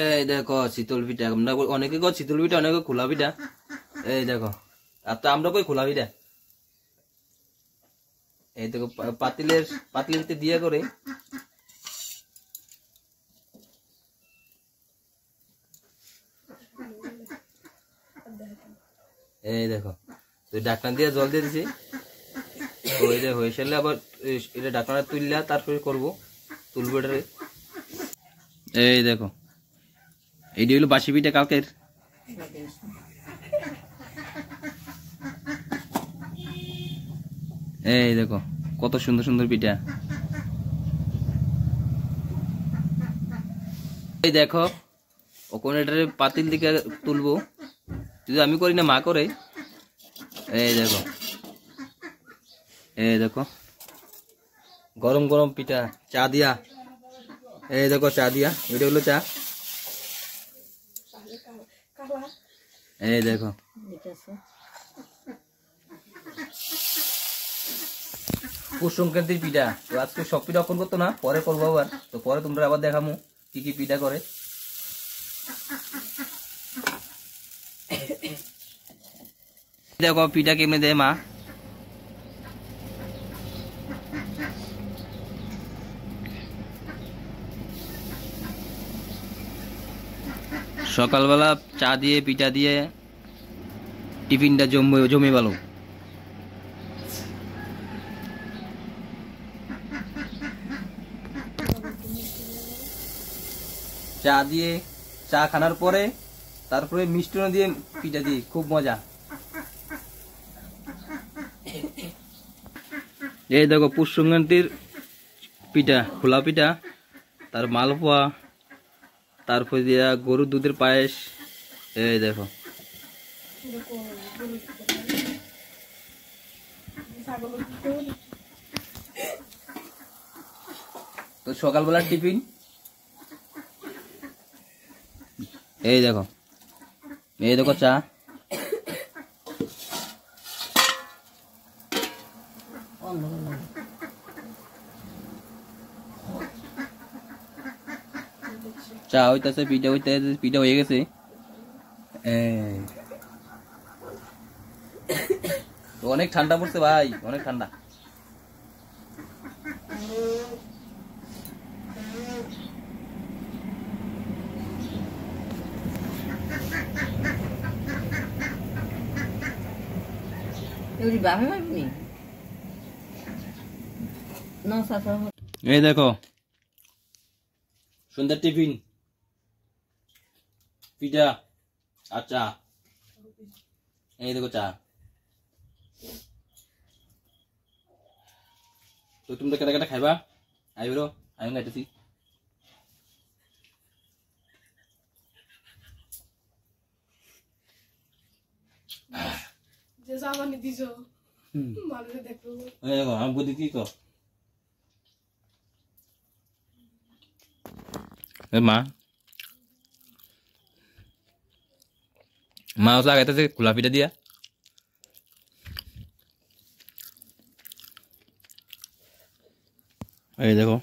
এই দেখো শীতল পিঠা, আমরা অনেকে কো শীতল পিঠা, অনেকে খোলা পিঠা। এই দেখো, আর তো আমরা কই খোলা পিঠা। এই দেখো পাতিলের দিয়ে করে। এই দেখো ঢাকনা দিয়ে জল দিয়ে দিছি, ওই যে হয়ে সারলে আবার এটা ঢাকনা তুললা তারপরে করবো, তুলবো এটারে। এই দেখো এইটি হলো বাসি পিঠা কালকের। এই দেখো কত সুন্দর সুন্দর পিঠা। এই দেখো ওখানে এটারে পাতিল দিকে তুলবো, যদি আমি করি না মা করে। এই দেখো, এই দেখো গরম গরম পিঠা চা দিয়া। এই দেখো চা দিয়া, এটা হলো চা। এই দেখো পৌষ সংক্রান্তির পিঠা। তো আজকে সব পিঠা অর্পণ করতো না, পরে করবো আবার। তো পরে তোমরা আবার দেখামু কি কি পিঠা করে। দেখো পিঠা কেমনে দেয় মা। সকালবেলা চা দিয়ে পিঠা দিয়ে টিফিনটা জমে ভালো। চা দিয়ে চা খানার পরে তারপরে মিষ্টান্ন দিয়ে পিঠা দিয়ে খুব মজা। এই দেখো পৌষ সংক্রান্তির পিঠা, খোলা পিঠা, তার মালপোয়া, তারপরে দিয়া গরুর দুধের পায়েস। এই দেখো তো সকালবেলার টিফিন। এই দেখো, এই দেখো চা। চা হইতেছে, পিঠা হইতেছে, পিঠা হয়ে গেছে। অনেক ঠান্ডা পড়ছে ভাই, অনেক ঠান্ডা। এই দেখো সুন্দর টিফিন, পিঠা আর চা। এই দেখো চা। তো তোমরা কেটা কেটা খাইবা আইবো, আমি খাইতেছি। আমি বুদ্ধি কি কর মা, মা চা খাইতেছে খোলা পিঠা দিয়া। এই দেখো